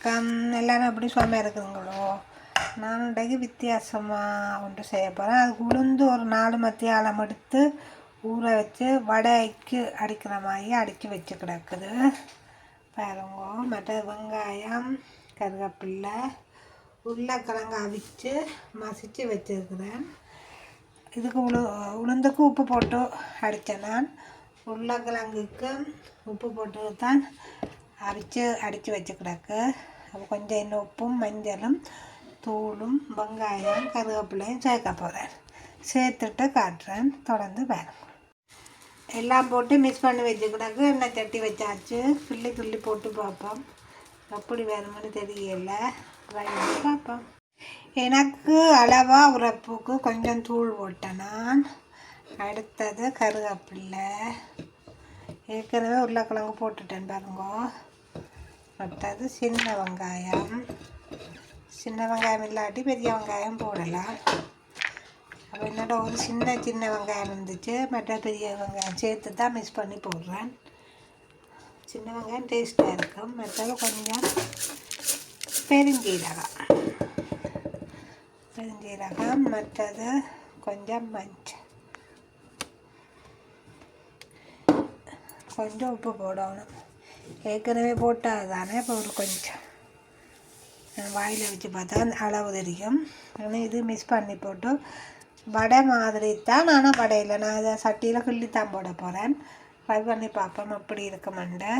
வணக்கம். எல்லோரும் எப்படி சுவாமியாக இருக்குதுங்களோ? நான் இன்றைக்கு வித்தியாசமாக ஒன்று செய்ய போகிறேன். அதுக்கு உளுந்து ஒரு 4 மத்தியாலம் எடுத்து ஊற வச்சு வடைக்கு அடிக்கிற மாதிரி அடித்து வச்சு கிடக்குது பாருங்க. மற்ற வெங்காயம், கருவேப்பில்லை, உருளைக்கிழங்கு அவிச்சு மசித்து வச்சுருக்கிறேன். இதுக்கு உளுந்துக்கு உப்பு போட்டு அடித்தேன். நான் உருளைக்கிழங்குக்கு உப்பு போட்டு தான் அடித்து வச்சு கிடக்கு. அப்போ கொஞ்சம் இன்னும் உப்பும் மஞ்சளும் தூளும் வெங்காயம் கருவேப்பிலையும் சேர்க்க போகிறேன். சேர்த்துட்டு காட்டுறேன், தொடர்ந்து வேணும். எல்லாம் போட்டு மிக்ஸ் பண்ணி வச்சு கிடக்கு. எண்ணெய் சட்டி வச்சாச்சு. கிள்ளி போட்டு பார்ப்போம் எப்படி வேணும்னு தெரியல. பார்ப்போம். எனக்கு அளவாக உரப்புக்கு கொஞ்சம் தூள் போட்டேன் நான். அடுத்தது கருவேப்பில்லை, ஏற்கனவே உருளைக்கிழங்கு போட்டுட்டேன் பாருங்க. அடுத்தது சின்ன வெங்காயம் இல்லாட்டி பெரிய வெங்காயம் போடலாம். அப்போ என்னோட ஒரு சின்ன வெங்காயம் இருந்துச்சு, மற்ற பெரிய வெங்காயம் சேர்த்து தான் மிக்ஸ் பண்ணி போடுறேன். சின்ன வெங்காயம் டேஸ்ட்டாக இருக்கும். மற்றது கொஞ்சம் பெருஞ்சீரகம், மற்றது கொஞ்சம் மஞ்சள், கொஞ்சம் உப்பு போடணும். ஏற்கனவே போட்டால் தானே இப்போ ஒரு கொஞ்சம் வாயில் வச்சு பார்த்தா அளவு தெரியும். ஆனால் இது மிக்ஸ் பண்ணி போட்டு வடை மாதிரி தான். ஆனால் வடையில் நான் அதை சட்டியில் கிள்ளித்தான் போட போகிறேன். ஃப்ரை பண்ணி பார்ப்போம் எப்படி இருக்குமெண்டு.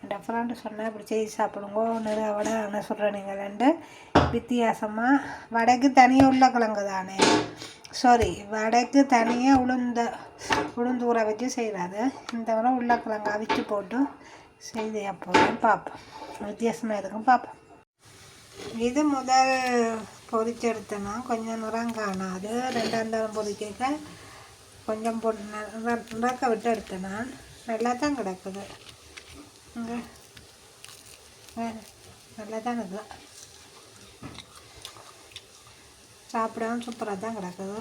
என் ஃப்ரெண்டு சொன்னால் இப்படி செய்து சாப்பிடுங்கோ, நிறைய வடை என்ன சொல்கிறேன் நீங்கள்ண்டு. வித்தியாசமாக வடைக்கு தனியாக உருளைக்கிழங்கு தானே, சாரி, வடைக்கு தனியாக உளுந்து ஊற வச்சு செய்கிறாரு. இந்த முறை உருளைக்கிழங்கு அவிச்சு போட்டு செய்து போகிறேன். பார்ப்போம் வித்தியாசமாக இருக்கும், பார்ப்போம். இது முதல் பொரிச்செடுத்தேன்னா கொஞ்சம் நிறம் காணாது. 2ஆம் தரம் பொரிக்க கொஞ்சம் நிறக்க விட்டு எடுத்தேன் நான். நல்லா தான் கிடக்குது. இங்கே நல்லா தான் இருக்குது. சாப்பிடவும் சூப்பராக தான் கிடக்குது.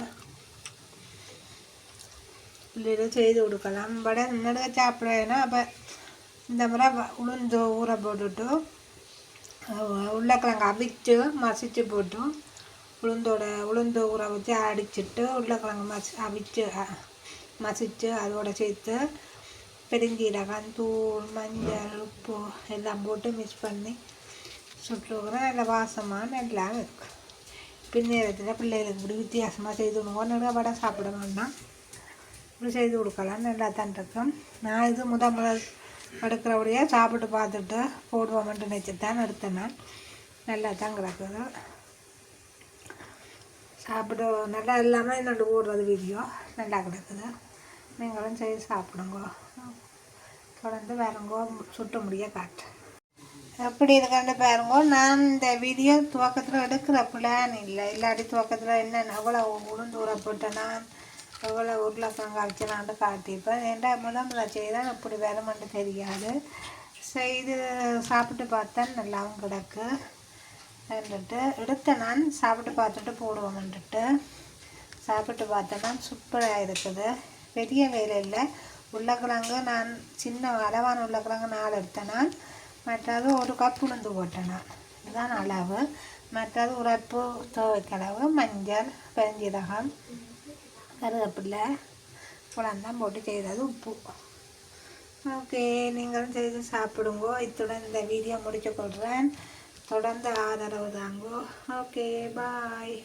பிள்ளைகளும் செய்து கொடுக்கலாம். வடை முன்னாடி சாப்பிட்றேன்னா அப்போ இந்த முறை உளுந்து ஊற போட்டுட்டு உருளைக்கிழங்கு அவிச்சு மசிச்சு போட்டு உளுந்து ஊற வச்சு அடிச்சுட்டு உருளைக்கிழங்கு மசிச்சு அதோட சேர்த்து பெருஞ்சீரகம், தூள், மஞ்சள், உப்பு எல்லாம் போட்டு மிக்ஸ் பண்ணி சுட்டுக்கிறேன். நல்ல வாசமாக நல்லா இருக்குது. பின்னேரத்தில் பிள்ளைகளுக்கு இப்படி வித்தியாசமாக செய்து கொடுங்க. வடை சாப்பிட வேண்டாம், இப்படி செய்து கொடுக்கலாம். நல்லா தான் இருக்கும். நான் இது முதல் எடுக்கிறபடியே சாப்பிட்டு பார்த்துட்டு போடுவோம்ட்டு நினச்சி தான் எடுத்தேன் நான். நல்லா தான் கிடக்குது. சாப்பிட நல்லா இல்லாமல் என்னோட போடுறது வீடியோ நல்லா கிடக்குது. நீங்களும் செய்து சாப்பிடுங்க. தொடர்ந்து வேறுங்கோ சுட்ட முடிய காட்டு எப்படி இருக்காண்டு பாருங்க. நான் இந்த வீடியோ துவக்கத்தில் எடுக்கிற பிளான் இல்லாட்டி துவக்கத்தில் என்னென்ன எவ்வளோ உளுந்து ஊற போட்டேன் நான், எவ்வளோ உருளைக்கிழங்கு அரைச்சலான்ட்டு காட்டியிருப்பேன். ஏன்டா முதல் செய்தால் இப்படி வேறுமென்று தெரியாது. செய்து சாப்பிட்டு பார்த்தேன் நல்லாவும் கிடக்கு. எடுத்தேன் நான். சாப்பிட்டு பார்த்துட்டு போடுவோம்ன்ட்டு சாப்பிட்டு பார்த்தேன் நான். சூப்பராக இருக்குது. பெரிய வேலை இல்லை. உருளைக்கிழங்கு நான் சின்ன அளவான உருளைக்கிழங்கு 4 எடுத்தேன் நான். மற்றது 1 கப் உளுந்து போட்டேன் நான். இதுதான் அளவு. மற்றது உரைப்பு, துவைக்களவு, மஞ்சள், பெருஞ்சீரகம், கருவேப்பில்லை குழந்தான் போட்டு செய்கிறது, உப்பு. ஓகே, நீங்களும் செய்து சாப்பிடுங்கோ. இத்துடன் இந்த வீடியோ முடிச்சு கொள்கிறேன். தொடர்ந்து ஆதரவு தாங்கோ. ஓகே, பாய்.